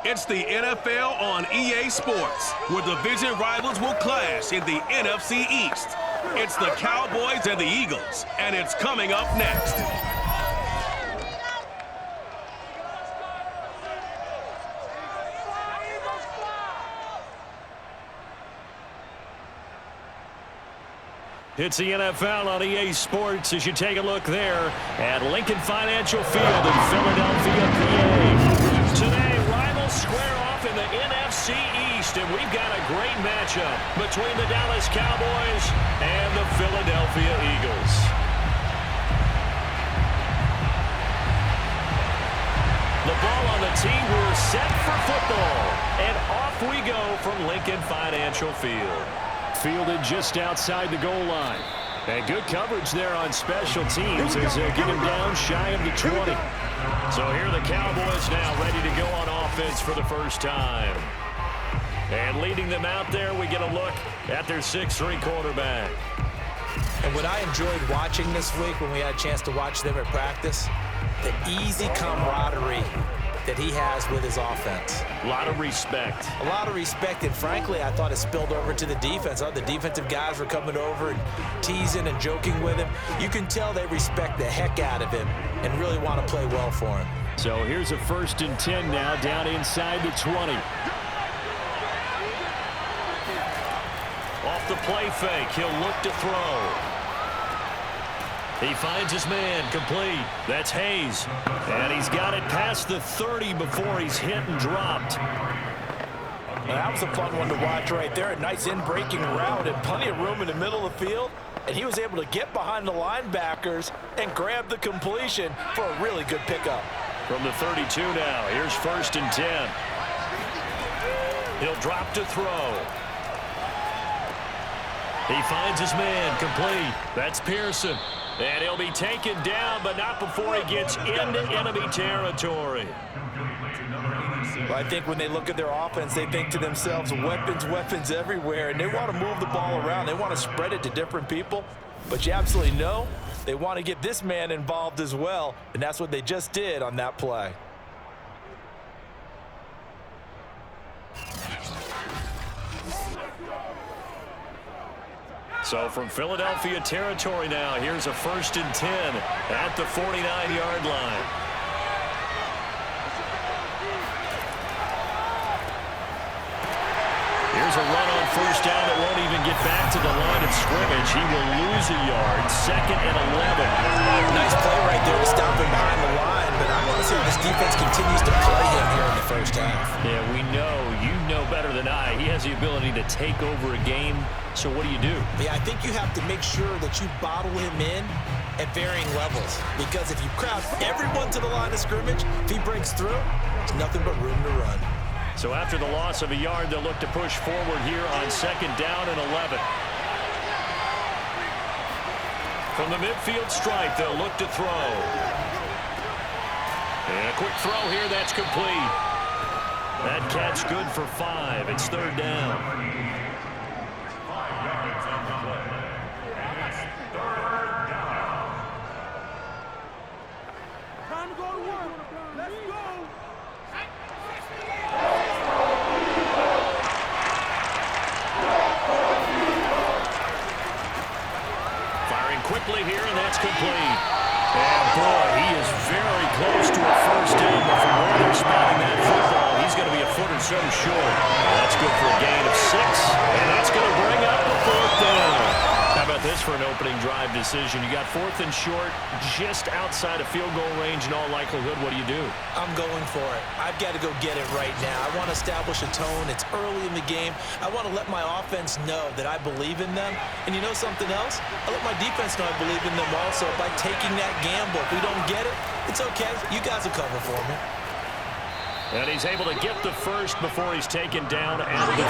It's the NFL on EA Sports, where division rivals will clash in the NFC East. It's the Cowboys and the Eagles, and it's coming up next. It's the NFL on EA Sports as you take a look there at Lincoln Financial Field in Philadelphia, PA. Today, rivals square off in the NFC East, and we've got a great matchup between the Dallas Cowboys and the Philadelphia Eagles. The ball on the tee. We're set for football, and off we go from Lincoln Financial Field. Fielded just outside the goal line. And good coverage there on special teams as they get him down shy of the 20. So here are the Cowboys now ready to go on offense for the first time. And leading them out there, we get a look at their 6'3" quarterback. And what I enjoyed watching this week when we had a chance to watch them at practice, the easy camaraderie that he has with his offense. A lot of respect. A lot of respect, and frankly, I thought it spilled over to the defense. The defensive guys were coming over and teasing and joking with him. You can tell they respect the heck out of him and really want to play well for him. So here's a 1st and 10 now, down inside the 20. Off the play fake, he'll look to throw. He finds his man, complete. That's Hayes. And he's got it past the 30 before he's hit and dropped. Well, that was a fun one to watch right there. A nice in-breaking route and plenty of room in the middle of the field. And he was able to get behind the linebackers and grab the completion for a really good pickup. From the 32 now, here's 1st and 10. He'll drop to throw. He finds his man, complete. That's Pearson. And he'll be taken down, but not before he gets into enemy territory. Well, I think when they look at their offense, they think to themselves, weapons, weapons everywhere, and they want to move the ball around. They want to spread it to different people, but you absolutely know they want to get this man involved as well, and that's what they just did on that play. So from Philadelphia territory now, here's a 1st and 10 at the 49-yard line. Here's a run on 1st down that won't even get back to the line of scrimmage. He will lose a yard, 2nd and 11. Nice play right there to stop him behind the line, but I want to see if this defense continues to play him here in the first half. Yeah, we know, you know better than I, he has the ability to take over a game. So what do you do? Yeah, I think you have to make sure that you bottle him in at varying levels. Because if you crowd everyone to the line of scrimmage, if he breaks through, there's nothing but room to run. So after the loss of a yard, they'll look to push forward here on 2nd down and 11. From the midfield stripe, they'll look to throw. And a quick throw here, that's complete. That catch good for 5. It's 3rd down. Quickly here, and that's complete. And boy, he is very close to a 1st down, but from where they're spotting that football, he's going to be a foot or so short. That's good for a gain of 6, and that's going to bring up the 4th down. How about this for an opening drive decision? You got 4th and short, just outside of field goal range in all likelihood. What do? I'm going for it. I've got to go get it right now. I want to establish a tone. It's early in the game. I want to let my offense know that I believe in them. And you know something else? I let my defense know I believe in them also by taking that gamble. If we don't get it, it's okay. You guys will cover for me. And he's able to get the 1st before he's taken down at the 36.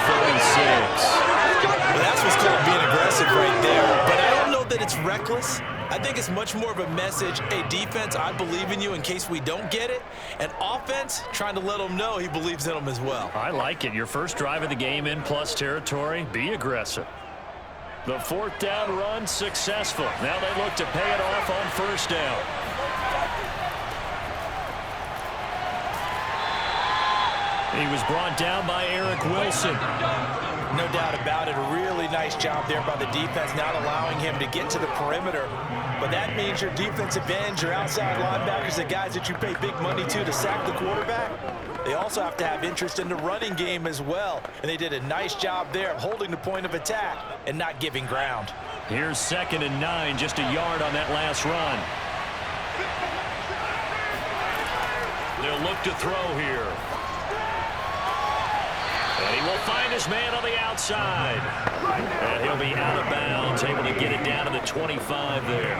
Well, that's what's called being aggressive right there. But I don't know that it's reckless. I think it's much more of a message, hey, defense, I believe in you in case we don't get it. And offense, trying to let him know he believes in them as well. I like it. Your first drive of the game in plus territory, be aggressive. The 4th down run successful. Now they look to pay it off on 1st down. He was brought down by Eric Wilson. No doubt about it. A really nice job there by the defense, not allowing him to get to the perimeter. But that means your defensive ends, your outside linebackers, the guys that you pay big money to sack the quarterback, they also have to have interest in the running game as well. And they did a nice job there of holding the point of attack and not giving ground. Here's 2nd and 9, just a yard on that last run. They'll look to throw here. And he will find his man on the outside. And he'll be out of bounds, able to get it down to the 25 there.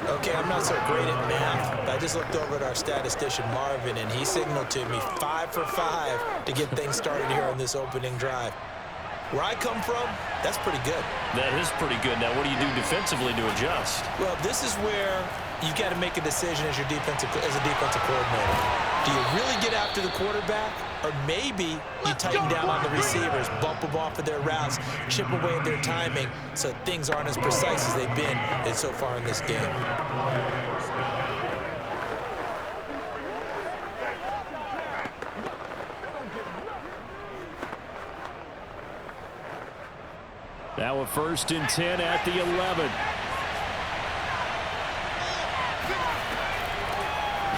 Okay, I'm not so great at math, but I just looked over at our statistician, Marvin, and he signaled to me 5 for 5 to get things started here on this opening drive. Where I come from, that's pretty good. That is pretty good. Now, what do you do defensively to adjust? Well, this is where you got to make a decision as a defensive coordinator. Do you really get after the quarterback, or maybe you tighten down on the receivers, bump them off of their routes, chip away at their timing so things aren't as precise as they've been so far in this game? Now a 1st and 10 at the 11.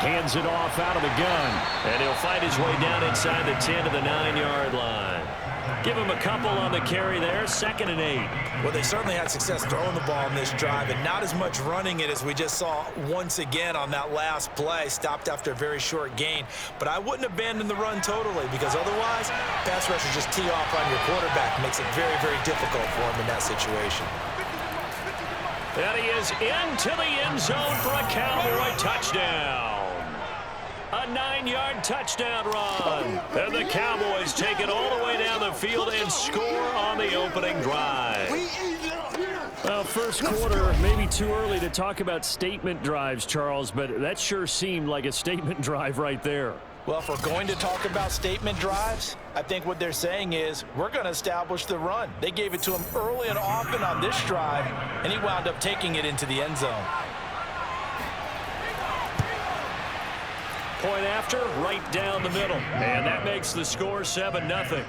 Hands it off out of the gun. And he'll fight his way down inside the 10 to the 9-yard line. Give him a couple on the carry there. 2nd and 8. Well, they certainly had success throwing the ball in this drive and not as much running it as we just saw once again on that last play. Stopped after a very short gain. But I wouldn't abandon the run totally, because otherwise, pass rushers just tee off on your quarterback. Makes it very, very difficult for him in that situation. And he is into the end zone for a Cowboy touchdown. A 9-yard touchdown run. And the Cowboys take it all the way down the field and score on the opening drive. Well, first quarter, maybe too early to talk about statement drives, Charles, but that sure seemed like a statement drive right there. Well, if we're going to talk about statement drives, I think what they're saying is we're going to establish the run. They gave it to him early and often on this drive, and he wound up taking it into the end zone. Point after, right down the middle. And that makes the score 7-0.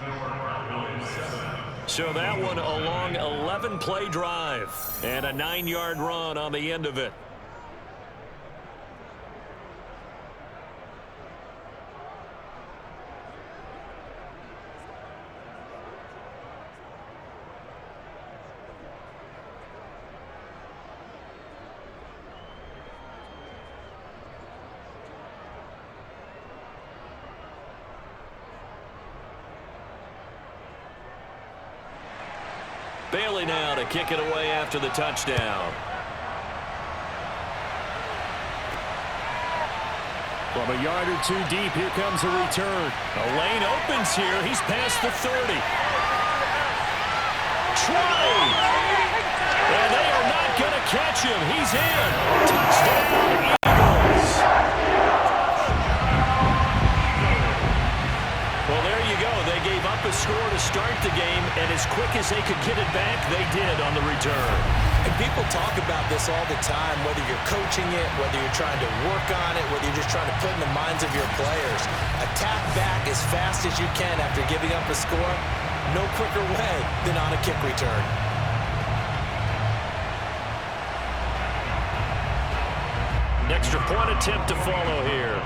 So that one a long 11-play drive and a 9-yard run on the end of it. Bailey now to kick it away after the touchdown. From a yard or two deep, here comes a return. The lane opens here. He's past the 30. Try! And they are not going to catch him. He's in. Touchdown, Eagles. Well, there you go. They gave up a score to start the game, and as quick as they could get it back, they did on the return. And people talk about this all the time, whether you're coaching it, whether you're trying to work on it, whether you're just trying to put in the minds of your players. Attack back as fast as you can after giving up a score. No quicker way than on a kick return. An extra point attempt to follow here.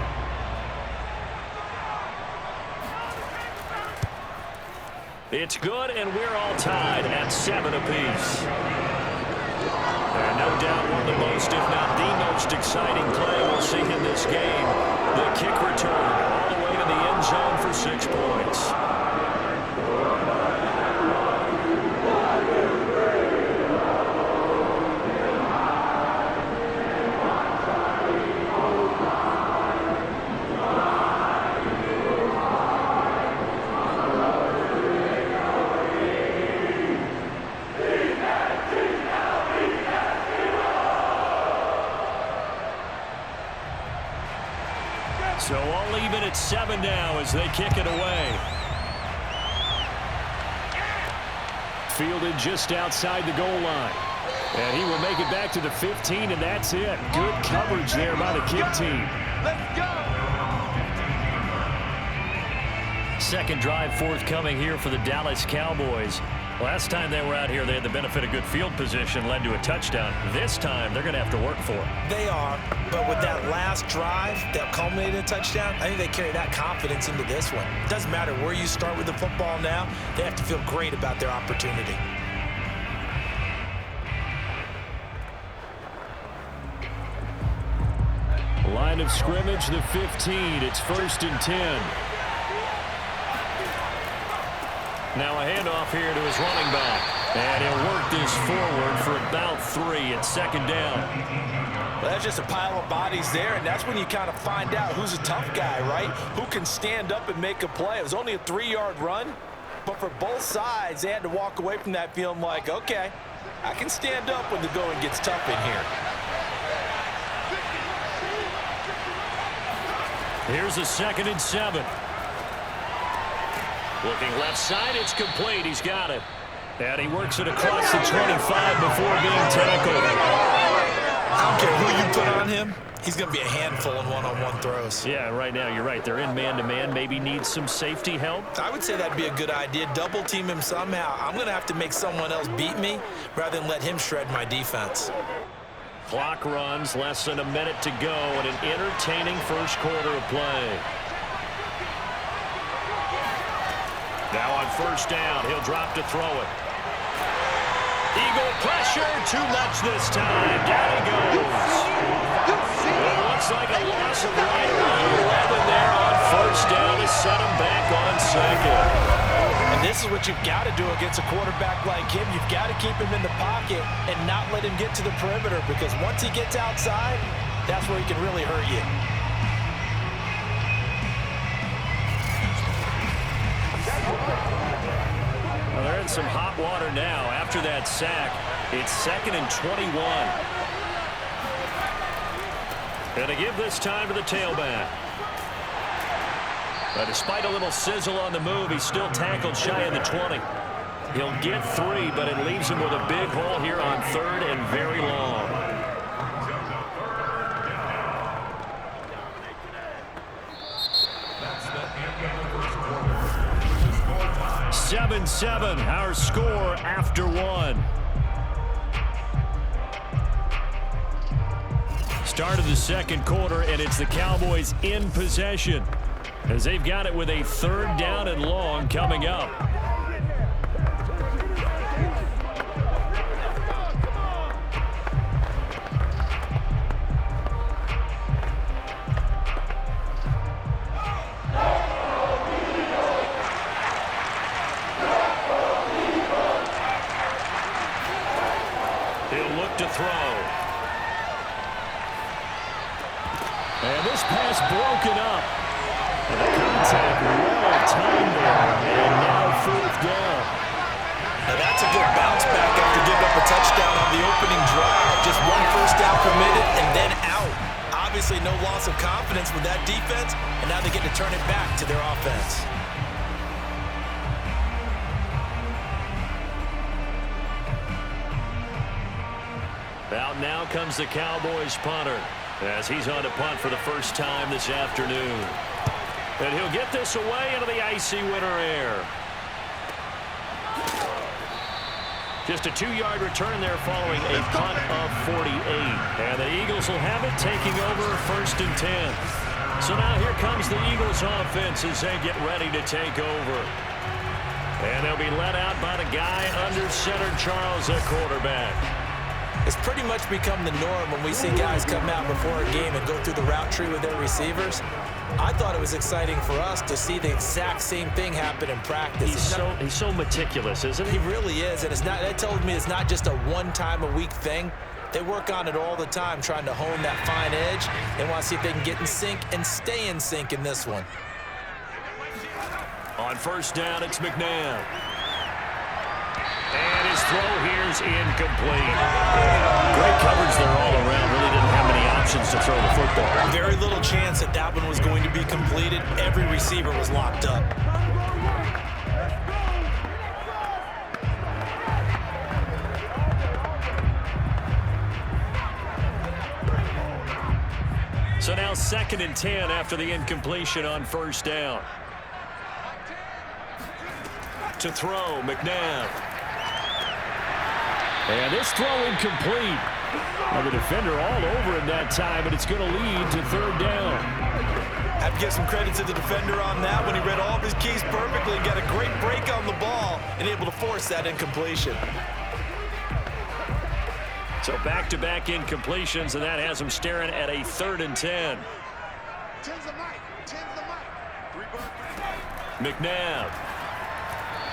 It's good, and we're all tied at 7 apiece. And no doubt one of the most, if not the most exciting play we'll see in this game. The kick return all the way to the end zone for 6 points. So all even at 7 now as they kick it away. Fielded just outside the goal line. And he will make it back to the 15, and that's it. Good coverage there by the kick team. Let's go! Second drive forthcoming here for the Dallas Cowboys. Last time they were out here, they had the benefit of good field position, led to a touchdown. This time, they're going to have to work for it. They are, but with that last drive that culminated in a touchdown, I think they carry that confidence into this one. It doesn't matter where you start with the football now. They have to feel great about their opportunity. Line of scrimmage, the 15. It's 1st and 10. Now a handoff here to his running back. And he'll work this forward for about 3. It's 2nd down. Well, that's just a pile of bodies there, and that's when you kind of find out who's a tough guy, right? Who can stand up and make a play. It was only a 3-yard run, but for both sides, they had to walk away from that feeling like, okay, I can stand up when the going gets tough in here. Here's a 2nd and 7. Looking left side, it's complete. He's got it. And he works it across the 25 before being tackled. I don't care who you put on him. He's going to be a handful in one-on-one throws. Yeah, right now you're right. They're in man-to-man. Maybe needs some safety help. I would say that'd be a good idea. Double team him somehow. I'm going to have to make someone else beat me rather than let him shred my defense. Clock runs, less than a minute to go, and an entertaining first quarter of play. Now on 1st down, he'll drop to throw it. Eagle pressure, too much this time. Down he goes. It looks like a loss of right around 11 there on 1st down to set him back on 2nd. And this is what you've got to do against a quarterback like him. You've got to keep him in the pocket and not let him get to the perimeter, because once he gets outside, that's where he can really hurt you. Well, they're in some hot water now. After that sack, it's 2nd and 21. And to give this time to the tailback. But despite a little sizzle on the move, he's still tackled shy of the 20. He'll get 3, but it leaves him with a big hole here on 3rd and very long. 7-7, our score after 1. Start of the 2nd quarter, and it's the Cowboys in possession, as they've got it with a 3rd down and long coming up. He'll look to throw. And this pass broken up. And the contact well timed there, and now 4th down. Now that's a good bounce back after giving up a touchdown on the opening drive. Just 1 first down permitted and then out. Obviously no loss of confidence with that defense, and now they get to turn it back to their offense. Out now comes the Cowboys punter, as he's on to punt for the first time this afternoon. And he'll get this away into the icy winter air. Just a 2-yard return there following a punt of 48. And the Eagles will have it, taking over 1st and 10. So now here comes the Eagles offense as they get ready to take over. And they'll be led out by the guy under center, Charles, at quarterback. It's pretty much become the norm when we see guys come out before a game and go through the route tree with their receivers. I thought it was exciting for us to see the exact same thing happen in practice. He's so meticulous, isn't he? He really is, and that tells me it's not just a one-time-a-week thing. They work on it all the time, trying to hone that fine edge. They want to see if they can get in sync and stay in sync in this one. On 1st down, it's McNabb. And his throw here's incomplete. Great coverage there all around. Really didn't have many options to throw the football. Very little chance that that one was going to be completed. Every receiver was locked up. So now 2nd and 10 after the incompletion on 1st down. to throw, McNabb. And this throw incomplete. Well, the defender all over him that time, and it's going to lead to third down. I have to give some credit to the defender on that when he read all of his keys perfectly and got a great break on the ball and able to force that incompletion. So back-to-back incompletions, and that has him staring at a 3rd and 10. McNabb.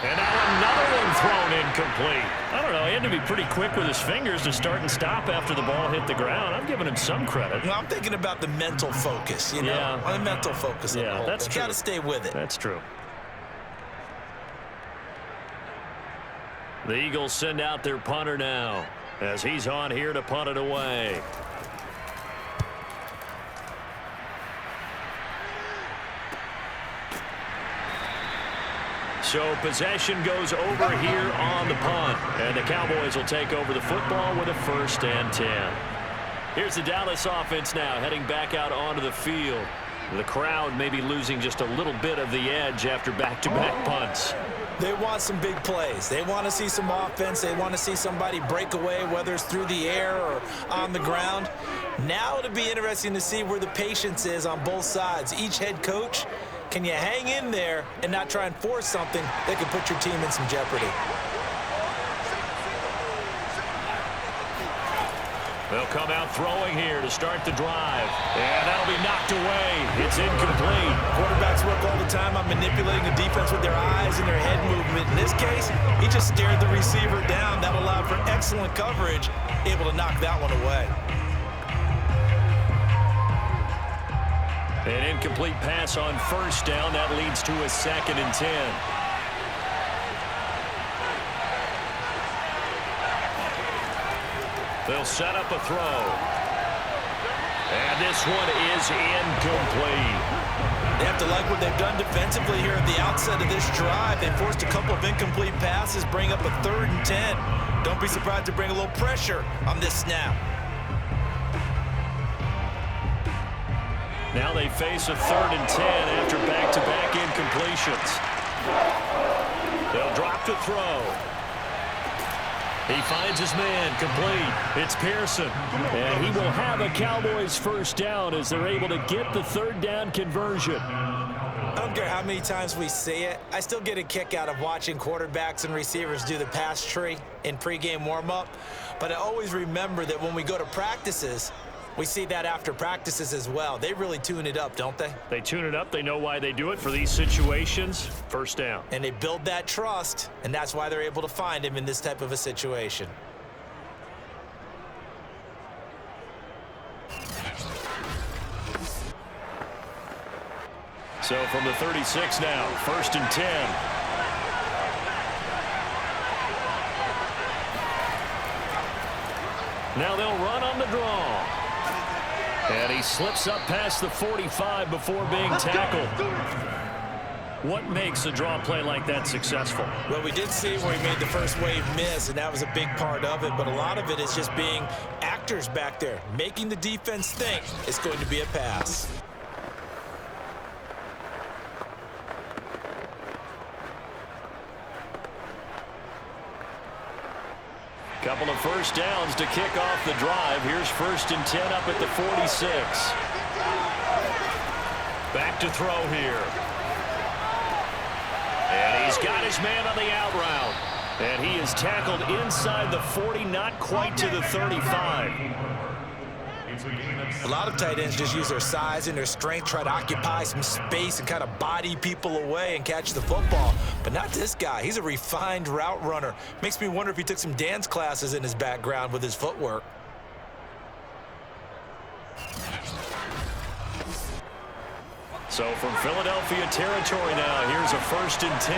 And now another one thrown incomplete. I don't know. He had to be pretty quick with his fingers to start and stop after the ball hit the ground. I'm giving him some credit. No, I'm thinking about the mental focus, on the mental focus. Yeah, that's true. Got to stay with it. That's true. The Eagles send out their punter now as he's on here to punt it away. So possession goes over here on the punt, and the Cowboys will take over the football with a 1st and 10. Here's the Dallas offense now heading back out onto the field. The crowd may be losing just a little bit of the edge after back-to-back punts. They want some big plays. They want to see some offense. They want to see somebody break away, whether it's through the air or on the ground. Now it'll be interesting to see where the patience is on both sides. Each head coach, can you hang in there and not try and force something that could put your team in some jeopardy? They'll come out throwing here to start the drive. And that'll be knocked away. It's incomplete. Quarterbacks work all the time on manipulating the defense with their eyes and their head movement. In this case, he just stared the receiver down. That allowed for excellent coverage, able to knock that one away. An incomplete pass on 1st down. That leads to a 2nd and 10. They'll set up a throw. And this one is incomplete. They have to like what they've done defensively here at the outset of this drive. They forced a couple of incomplete passes, bring up a 3rd and 10. Don't be surprised to bring a little pressure on this snap. Now they face a 3rd and 10 after back-to-back incompletions. They'll drop to throw. He finds his man, complete. It's Pearson. And he will have a Cowboys 1st down as they're able to get the 3rd down conversion. I don't care how many times we see it. I still get a kick out of watching quarterbacks and receivers do the pass tree in pregame warm-up. But I always remember that when we go to practices, we see that after practices as well. They really tune it up, don't they? They tune it up. They know why they do it for these situations. 1st down. And they build that trust, and that's why they're able to find him in this type of a situation. So from the 36 now, 1st and 10. Now they'll run on the draw. And he slips up past the 45 before being tackled. What makes a draw play like that successful? Well, we did see where he made the first wave miss, and that was a big part of it. But a lot of it is just being actors back there, making the defense think it's going to be a pass. Couple of 1st downs to kick off the drive. Here's 1st and 10 up at the 46. Back to throw here. And he's got his man on the out route. And he is tackled inside the 40, not quite to the 35. A lot of tight ends just use their size and their strength, try to occupy some space and kind of body people away and catch the football. But not this guy. He's a refined route runner. Makes me wonder if he took some dance classes in his background with his footwork. So from Philadelphia territory now, here's a 1st and 10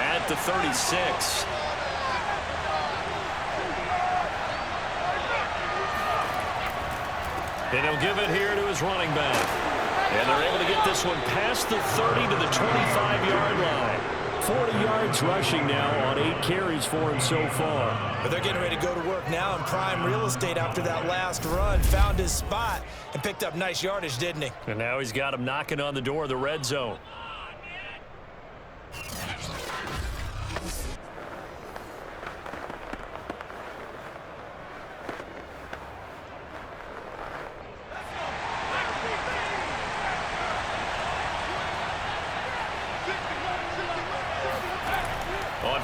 at the 36. And he'll give it here to his running back. And they're able to get this one past the 30 to the 25-yard line. 40 yards rushing now on 8 carries for him so far. But they're getting ready to go to work now in prime real estate after that last run. Found his spot and picked up nice yardage, didn't he? And now he's got him knocking on the door of the red zone.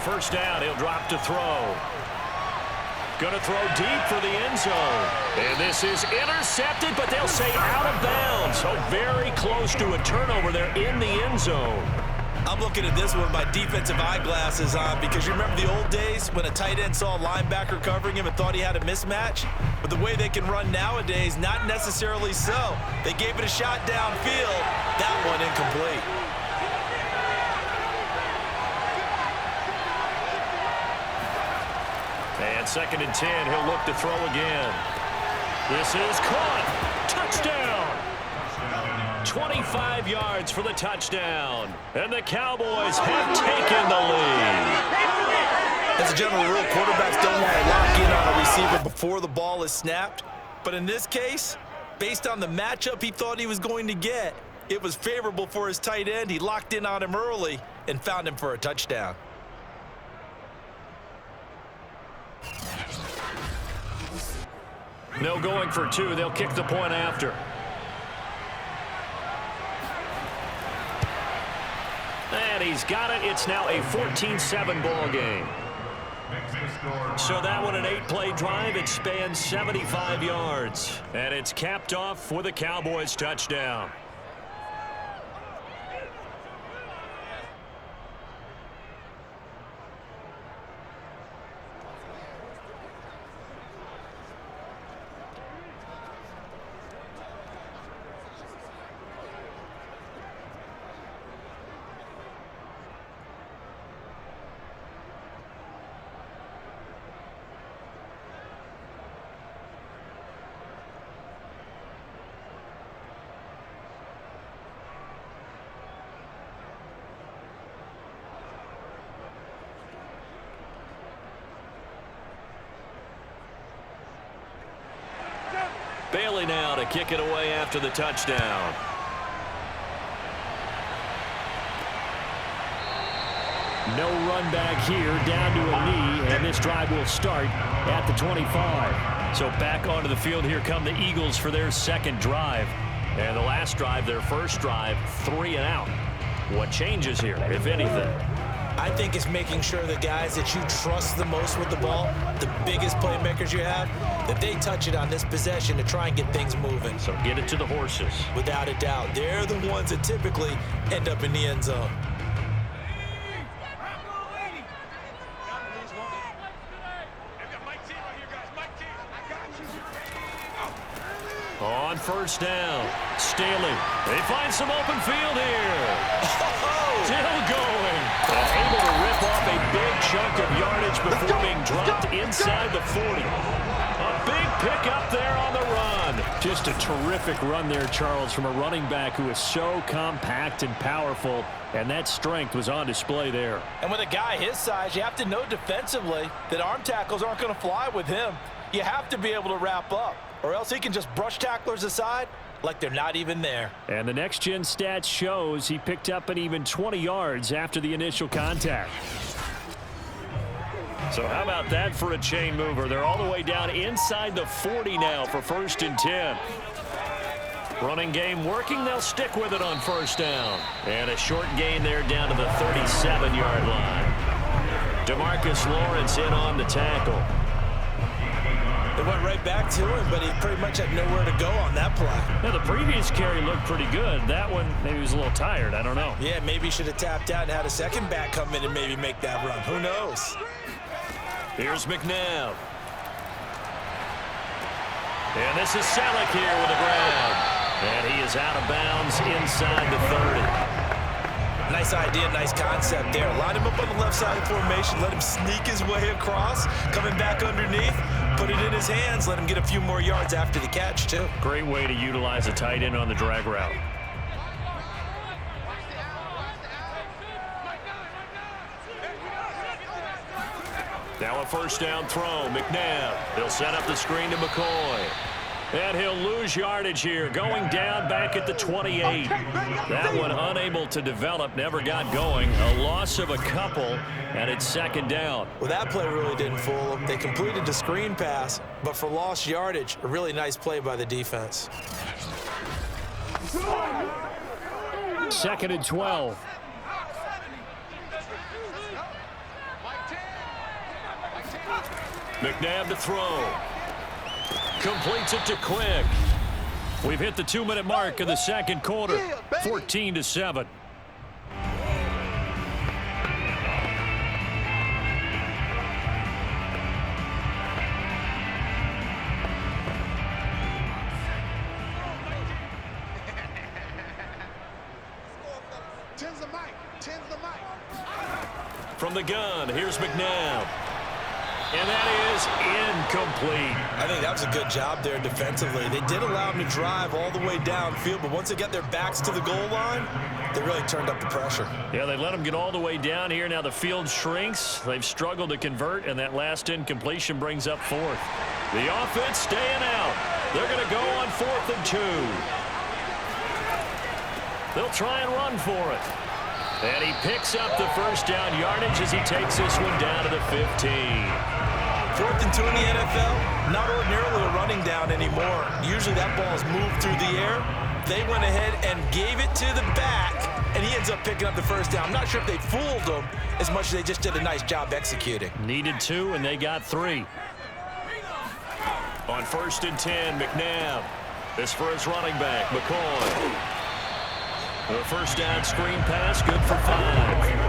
first down. He'll drop to throw. Going to throw deep for the end zone. And this is intercepted, but they'll say out of bounds. So very close to a turnover there in the end zone. I'm looking at this with my defensive eyeglasses on because you remember the old days when a tight end saw a linebacker covering him and thought he had a mismatch? But the way they can run nowadays, not necessarily so. They gave it a shot downfield. That one incomplete. And 2nd and 10, he'll look to throw again. This is caught. Touchdown. 25 yards for the touchdown. And the Cowboys have taken the lead. As a general rule, quarterbacks don't want to lock in on a receiver before the ball is snapped. But in this case, based on the matchup he thought he was going to get, it was favorable for his tight end. He locked in on him early and found him for a touchdown. No going for 2. They'll kick the point after. And he's got it. It's now a 14-7 ball game. So that one, an 8-play drive. It spans 75 yards. And it's capped off with a Cowboys touchdown. Bailey now to kick it away after the touchdown. No run back here, down to a knee, and this drive will start at the 25. So back onto the field, here come the Eagles for their second drive. And the last drive, their first drive, 3 and out. What changes here, if anything? I think it's making sure the guys that you trust the most with the ball, the biggest playmakers you have, that they touch it on this possession to try and get things moving. So get it to the horses. Without a doubt. They're the ones that typically end up in the end zone. On first down, Staley. They find some open field here. Still going. Able to rip off a big chunk of yardage before being dropped inside the 40. A big pickup there on the run. Just a terrific run there, Charles, from a running back who is so compact and powerful, and that strength was on display there. And with a guy his size, you have to know defensively that arm tackles aren't going to fly with him. You have to be able to wrap up, or else he can just brush tacklers aside like they're not even there. And the next-gen stats shows he picked up an even 20 yards after the initial contact. So how about that for a chain mover? They're all the way down inside the 40 now for 1st and 10. Running game working. They'll stick with it on first down. And a short gain there down to the 37-yard line. DeMarcus Lawrence in on the tackle. They went right back to him, but he pretty much had nowhere to go on that play. Now, the previous carry looked pretty good. That one, maybe he was a little tired. I don't know. Yeah, maybe he should have tapped out and had a second back come in and maybe make that run. Who knows? Here's McNabb. And this is Selleck here with a grab. And he is out of bounds inside the 30. Nice idea, nice concept there. Line him up on the left side of formation, let him sneak his way across, coming back underneath, put it in his hands, let him get a few more yards after the catch, too. Great way to utilize a tight end on the drag route. Now a first down throw, McNabb. He'll set up the screen to McCoy. And he'll lose yardage here, going down back at the 28. That one unable to develop, never got going. A loss of a couple, and it's second down. Well, that play really didn't fool them. They completed the screen pass, but for lost yardage, a really nice play by the defense. 2nd and 12. McNabb to throw. Completes it to Quick. We've hit the 2-minute mark of the second quarter. 14-7. From the gun, here's McNabb. And that is incomplete. I think that was a good job there defensively. They did allow him to drive all the way downfield, but once they got their backs to the goal line, they really turned up the pressure. Yeah, they let him get all the way down here. Now the field shrinks. They've struggled to convert, and that last incompletion brings up fourth. The offense staying out. They're going to go on 4th and 2. They'll try and run for it. And he picks up the first down yardage as he takes this one down to the 15. 4th and 2 in the NFL, not ordinarily a running down anymore. Usually that ball is moved through the air. They went ahead and gave it to the back, and he ends up picking up the first down. I'm not sure if they fooled him as much as they just did a nice job executing. Needed 2, and they got 3. On 1st and 10, McNabb. This for his running back, McCoy. The first down screen pass, good for 5.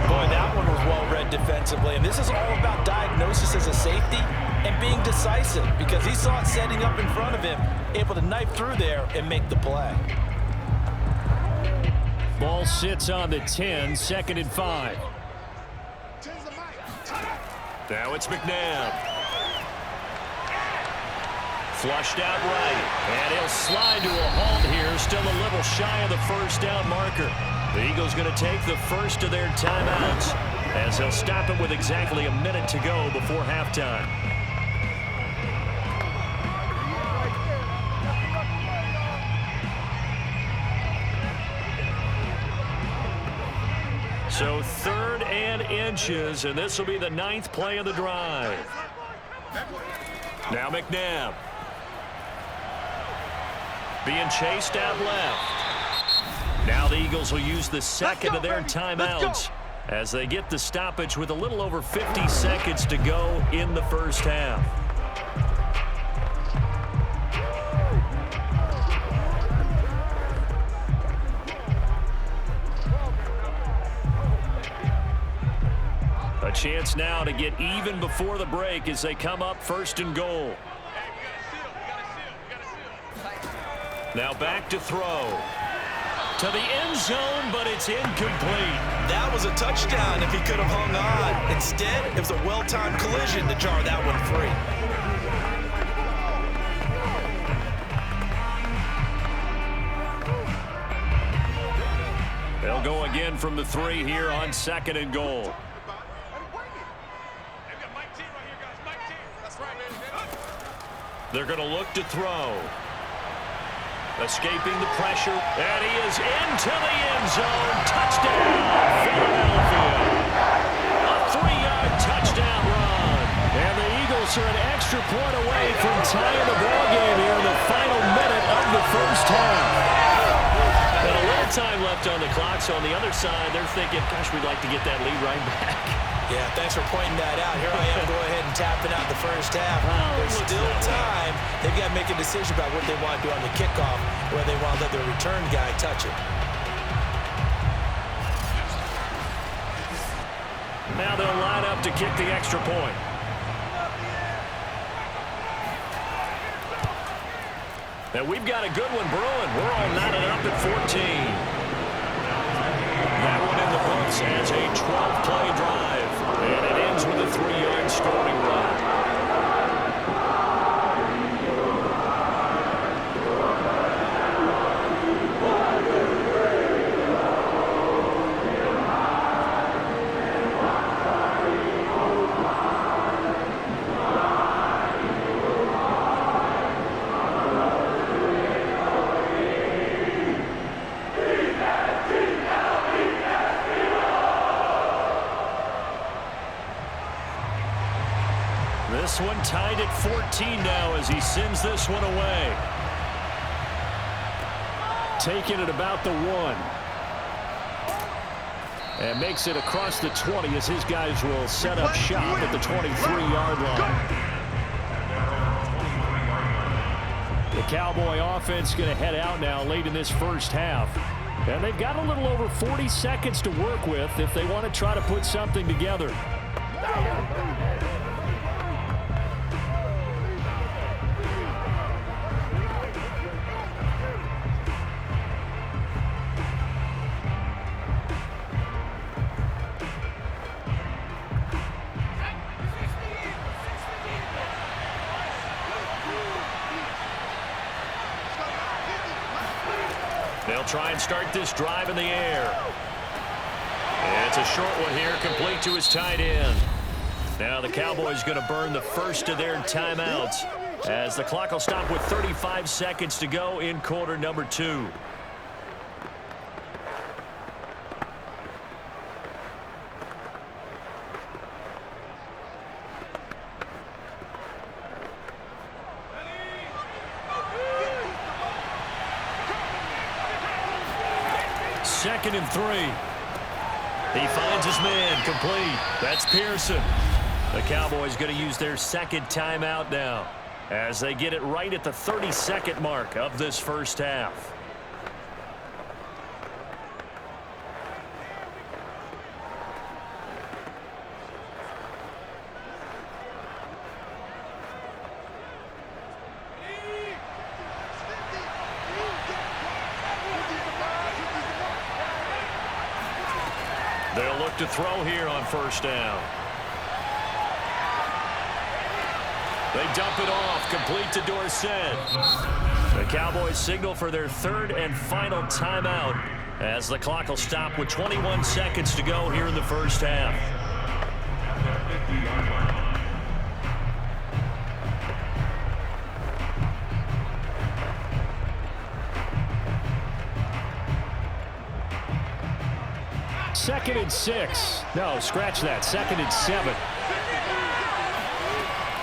Boy, that one was well read defensively. And this is all about diagnosis as a safety and being decisive, because he saw it setting up in front of him, able to knife through there and make the play. Ball sits on the 10, 2nd and 5. Now it's McNabb. Flushed out right, and he'll slide to a halt here, still a little shy of the first down marker. The Eagles going to take the first of their timeouts as they'll stop it with exactly a minute to go before halftime. So 3rd and inches, and this will be the 9th play of the drive. Now McNabb. Being chased out left. Now the Eagles will use the second of their timeouts as they get the stoppage with a little over 50 seconds to go in the first half. A chance now to get even before the break as they come up 1st and goal. Now back to throw. To the end zone, but it's incomplete. That was a touchdown if he could have hung on. Instead, it was a well-timed collision to jar that one free. They'll go again from the 3 here on 2nd and goal. They're going to look to throw. Escaping the pressure, and he is into the end zone. Touchdown, Philadelphia. A 3-yard touchdown run. And the Eagles are an extra point away from tying the ballgame here in the final minute of the first half. And a little time left on the clock, so on the other side, they're thinking, gosh, we'd like to get that lead right back. Yeah, thanks for pointing that out. Here I am, go ahead and tapping out the first half. There's still time. They've got to make a decision about what they want to do on the kickoff, where they want to let their return guy touch it. Now they'll line up to kick the extra point. And we've got a good one brewing. We're all knotted up at 14. That one in the books as a 12-play drive. And it ends with a 3-yard scoring run. This one tied at 14 now as he sends this one away. Taking it about the 1. And makes it across the 20 as his guys will set up shop at the 23-yard line. The Cowboy offense going to head out now late in this first half. And they've got a little over 40 seconds to work with if they want to try to put something together. They'll try and start this drive in the air. It's a short one here, complete to his tight end. Now the Cowboys going to burn the first of their timeouts as the clock will stop with 35 seconds to go in quarter number 2. Second and 3. He finds his man, complete. That's Pearson. The Cowboys going to use their second timeout now as they get it right at the 30-second mark of this first half. They'll look to throw here on first down. They dump it off, complete to Dorsett. The Cowboys signal for their third and final timeout as the clock will stop with 21 seconds to go here in the first half. Second and 6. No, scratch that. Second and 7.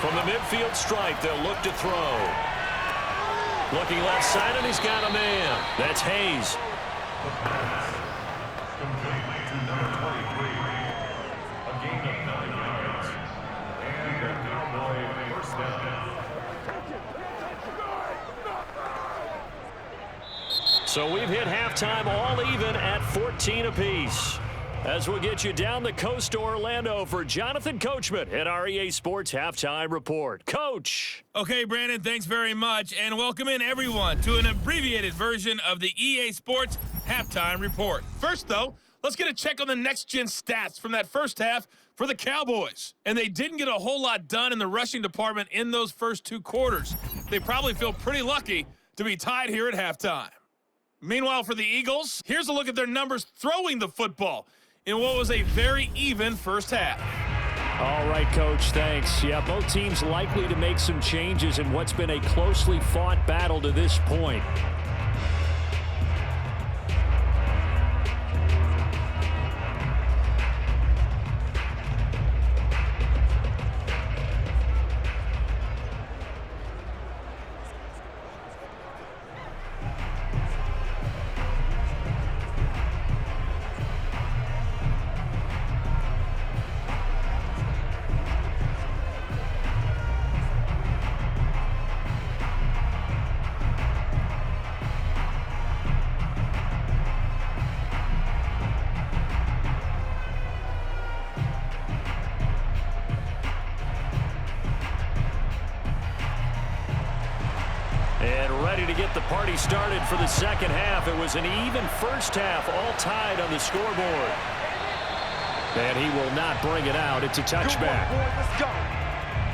From the midfield stripe, they'll look to throw. Looking left side, and he's got a man. That's Hayes. So we've hit halftime all even at 14 apiece. As we'll get you down the coast to Orlando for Jonathan Coachman at our EA Sports Halftime Report. Coach. Okay, Brandon, thanks very much, and welcome in everyone to an abbreviated version of the EA Sports Halftime Report. First, though, let's get a check on the next-gen stats from that first half for the Cowboys. And they didn't get a whole lot done in the rushing department in those first 2 quarters. They probably feel pretty lucky to be tied here at halftime. Meanwhile, for the Eagles, here's a look at their numbers throwing the football in what was a very even first half. All right, Coach, thanks. Yeah, both teams likely to make some changes in what's been a closely fought battle to this point. And ready to get the party started for the second half. It was an even first half, all tied on the scoreboard. And he will not bring it out. It's a touchback. Let's go.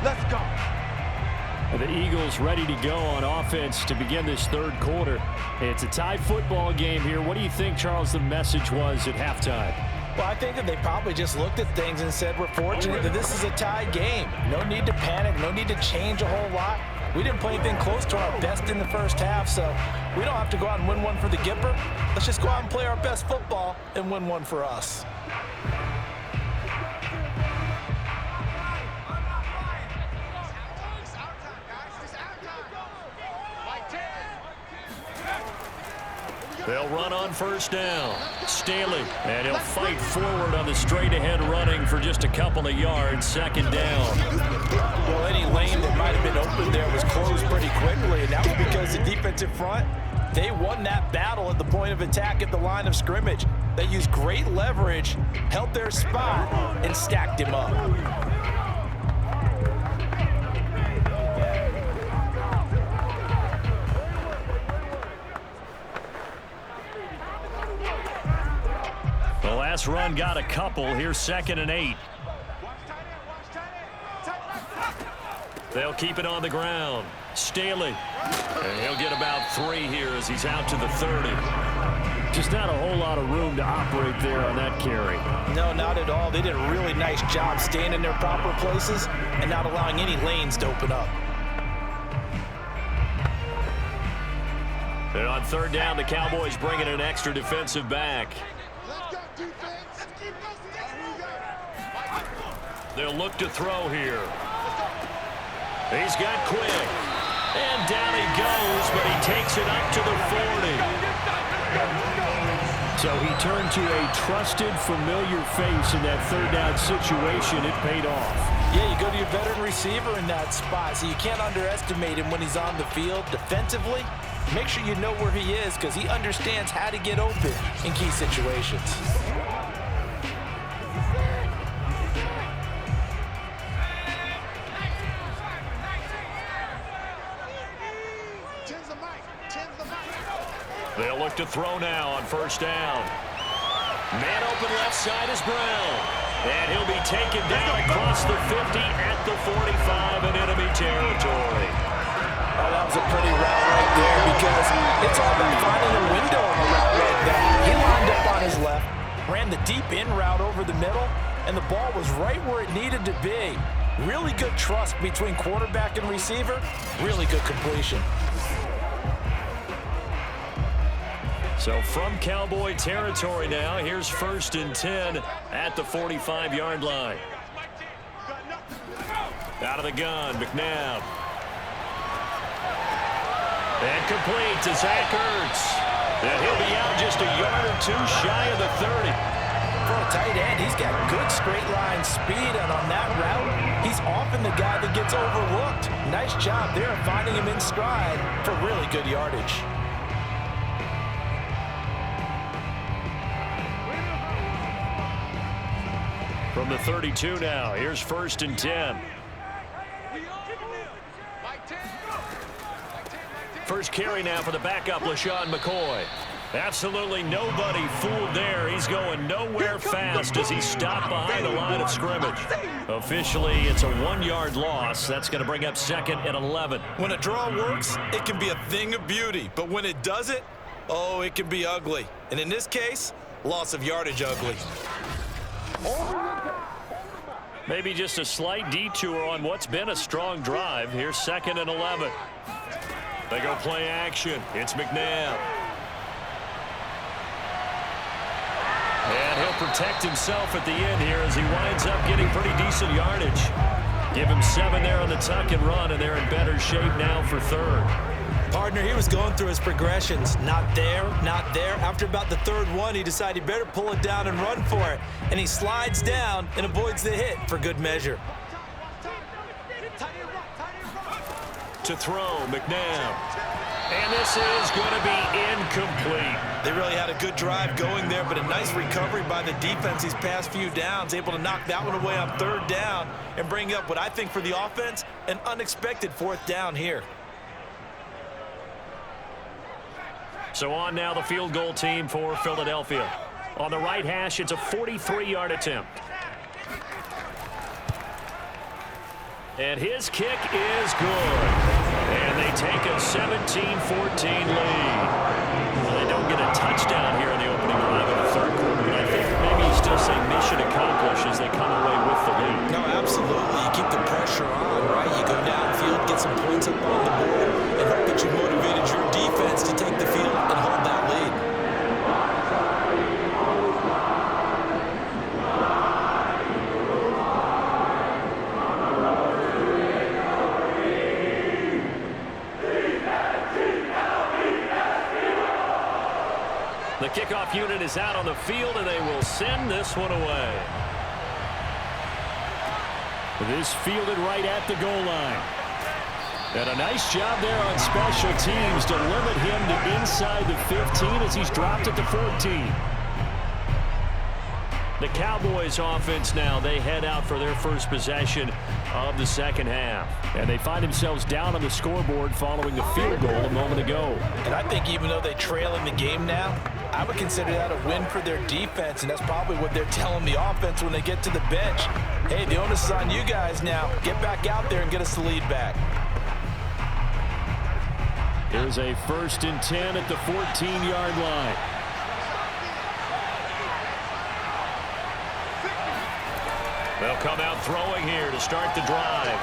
Let's go. The Eagles ready to go on offense to begin this third quarter. It's a tied football game here. What do you think, Charles, the message was at halftime? Well, I think that they probably just looked at things and said, we're fortunate that this is a tied game. No need to panic. No need to change a whole lot. We didn't play anything close to our best in the first half, so we don't have to go out and win one for the Gipper. Let's just go out and play our best football and win one for us. They'll run on first down. Staley, and he'll fight forward on the straight-ahead running for just a couple of yards. Second down. Well, any lane that might have been open there was closed pretty quickly, and that was because the defensive front, they won that battle at the point of attack at the line of scrimmage. They used great leverage, held their spot, and stacked him up. The last run got a couple. Here's 2nd and 8. They'll keep it on the ground. Staley. And he'll get about 3 here as he's out to the 30. Just not a whole lot of room to operate there on that carry. No, not at all. They did a really nice job staying in their proper places and not allowing any lanes to open up. And on 3rd down, the Cowboys bring in an extra defensive back. They'll look to throw here. He's got quick. And down he goes, but he takes it up to the 40. So he turned to a trusted, familiar face in that 3rd down situation. It paid off. Yeah, you go to your veteran receiver in that spot, so you can't underestimate him when he's on the field defensively. Make sure you know where he is because he understands how to get open in key situations. They'll look to throw now on 1st down. Man open left side is Brown. And he'll be taken down across the 50 at the 45 in enemy territory. Oh, that was a pretty route right there because it's all about finding a window on a route like that. He lined up on his left, ran the deep in route over the middle, and the ball was right where it needed to be. Really good trust between quarterback and receiver. Really good completion. So from Cowboy territory now, here's 1st and 10 at the 45-yard line. Out of the gun, McNabb. And complete to Zach Ertz. And he'll be out just a yard or 2 shy of the 30. For a tight end, he's got good straight line speed, and on that route, he's often the guy that gets overlooked. Nice job there of finding him in stride for really good yardage. From the 32 now, here's 1st and 10. First carry now for the backup, LaShawn McCoy. Absolutely nobody fooled there. He's going nowhere fast as he's stopped behind the line of scrimmage. Officially, it's a 1-yard loss. That's going to bring up 2nd and 11. When a draw works, it can be a thing of beauty. But when it doesn't, oh, it can be ugly. And in this case, loss of yardage ugly. Maybe just a slight detour on what's been a strong drive. Here's 2nd and 11. They go play action. It's McNabb. And he'll protect himself at the end here as he winds up getting pretty decent yardage. Give him 7 there on the tuck and run, and they're in better shape now for 3rd. Partner, he was going through his progressions. Not there, not there. After about the 3rd one, he decided he better pull it down and run for it. And he slides down and avoids the hit for good measure. To throw, McNabb. And this is going to be incomplete. They really had a good drive going there, but a nice recovery by the defense these past few downs, able to knock that one away on 3rd down and bring up what I think for the offense, an unexpected 4th down here. So on now the field goal team for Philadelphia. On the right hash, it's a 43-yard attempt. And his kick is good. And they take a 17-14 lead. Well, they don't get a touchdown here in the opening drive of the 3rd quarter, but I think maybe you still say mission accomplished as they come away with the lead. No, absolutely. You keep the pressure on, right? You go downfield, get some points up on the board, and hope that you motivated your defense to take the field and hold that lead. kickoff unit is out on the field, and they will send this one away. This fielded right at the goal line. And a nice job there on special teams to limit him to inside the 15 as he's dropped at the 14. The Cowboys offense now, they head out for their first possession of the second half. And they find themselves down on the scoreboard following a field goal a moment ago. And I think even though they trail in the game now, I would consider that a win for their defense, and that's probably what they're telling the offense when they get to the bench. Hey, the onus is on you guys now. Get back out there and get us the lead back. Here's a 1st and 10 at the 14-yard line. They'll come out throwing here to start the drive.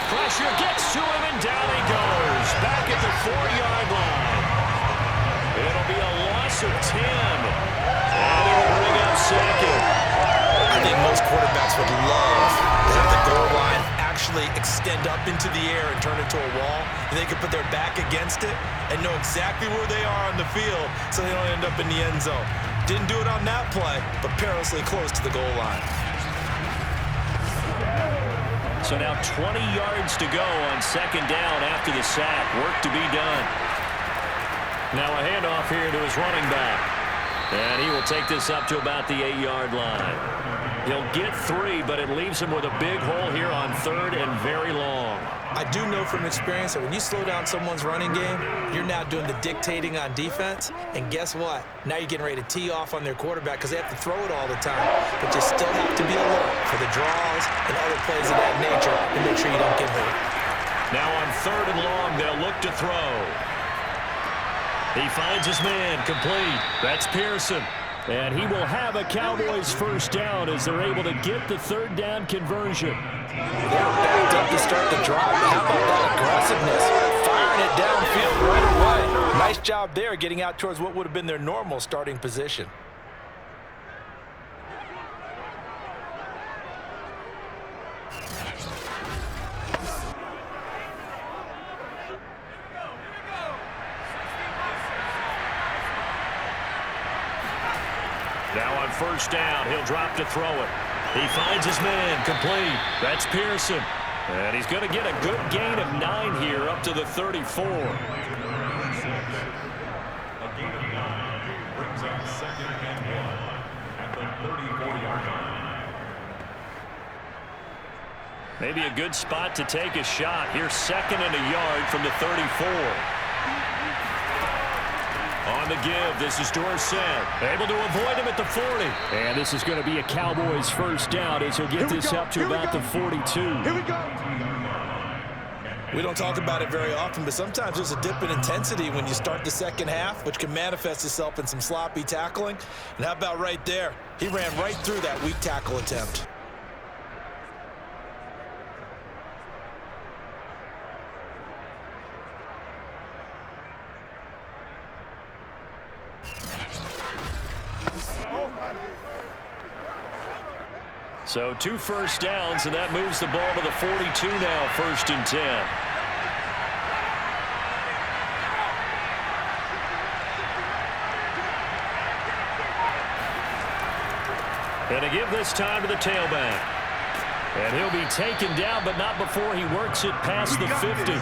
Pressure gets to him, and down he goes. Back at the 4-yard line. It'll be a loss of 10. And it'll bring up second. I think most quarterbacks would love to have the goal line actually extend up into the air and turn into a wall, and they can put their back against it and know exactly where they are on the field so they don't end up in the end zone. Didn't do it on that play, but perilously close to the goal line. So now 20 yards to go on second down after the sack. Work to be done. Now a handoff here to his running back. And he will take this up to about the 8-yard line. He'll get 3, but it leaves him with a big hole here on 3rd and very long. I do know from experience that when you slow down someone's running game, you're now doing the dictating on defense. And guess what? Now you're getting ready to tee off on their quarterback because they have to throw it all the time. But you still have to be alert for the draws and other plays of that nature and make sure you don't get hurt. Now on 3rd and long, they'll look to throw. He finds his man complete. That's Pearson. And he will have a Cowboys first down as they're able to get the 3rd down conversion. They're backed up to start the drive. How about that aggressiveness? Firing it downfield right away. Nice job there getting out towards what would have been their normal starting position. Now on first down, he'll drop to throw it. He finds his man complete. That's Pearson. And he's going to get a good gain of 9 here up to the 34. Maybe a good spot to take a shot. Here's 2nd and a yard from the 34. On the give, this is Dorsett. Able to avoid him at the 40. And this is going to be a Cowboys first down as he'll get this up to about the 42. Here we go. We don't talk about it very often, but sometimes there's a dip in intensity when you start the second half, which can manifest itself in some sloppy tackling. And how about right there? He ran right through that weak tackle attempt. So 2 first downs, and that moves the ball to the 42 now, 1st and 10. And to give this time to the tailback. And he'll be taken down, but not before he works it past the 50.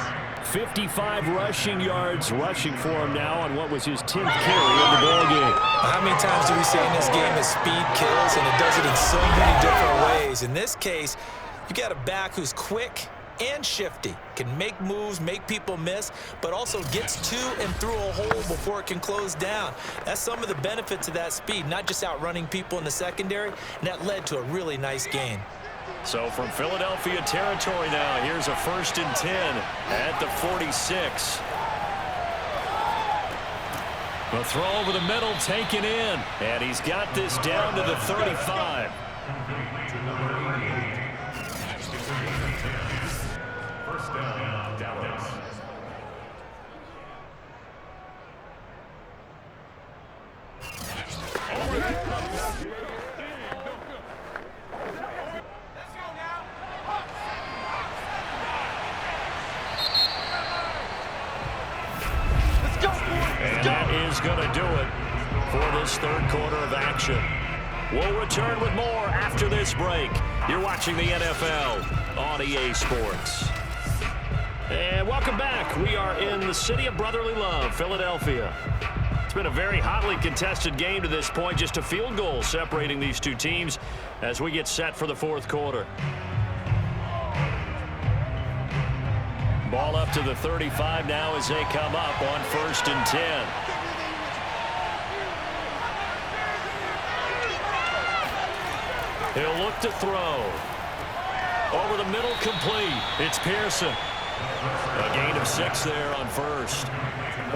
55 rushing yards rushing for him now on what was his 10th carry of the ball game. How many times do we say in this game that speed kills, and it does it in so many different ways? In this case, you got a back who's quick and shifty, can make moves, make people miss, but also gets to and through a hole before it can close down. That's some of the benefits of that speed, not just outrunning people in the secondary, and that led to a really nice gain. So from Philadelphia territory now, here's a 1st and 10 at the 46. The throw over the middle taken in, and he's got this down to the 35. First down, Dallas. And that is going to do it for this third quarter of action. We'll return with more after this break. You're watching the NFL on EA Sports. And welcome back. We are in the city of brotherly love, Philadelphia. It's been a very hotly contested game to this point. Just a field goal separating these two teams as we get set for the fourth quarter. Ball up to the 35 now as they come up on 1st and 10. He'll look to throw. Over the middle, complete. It's Pearson. A gain of 6 there on 1st.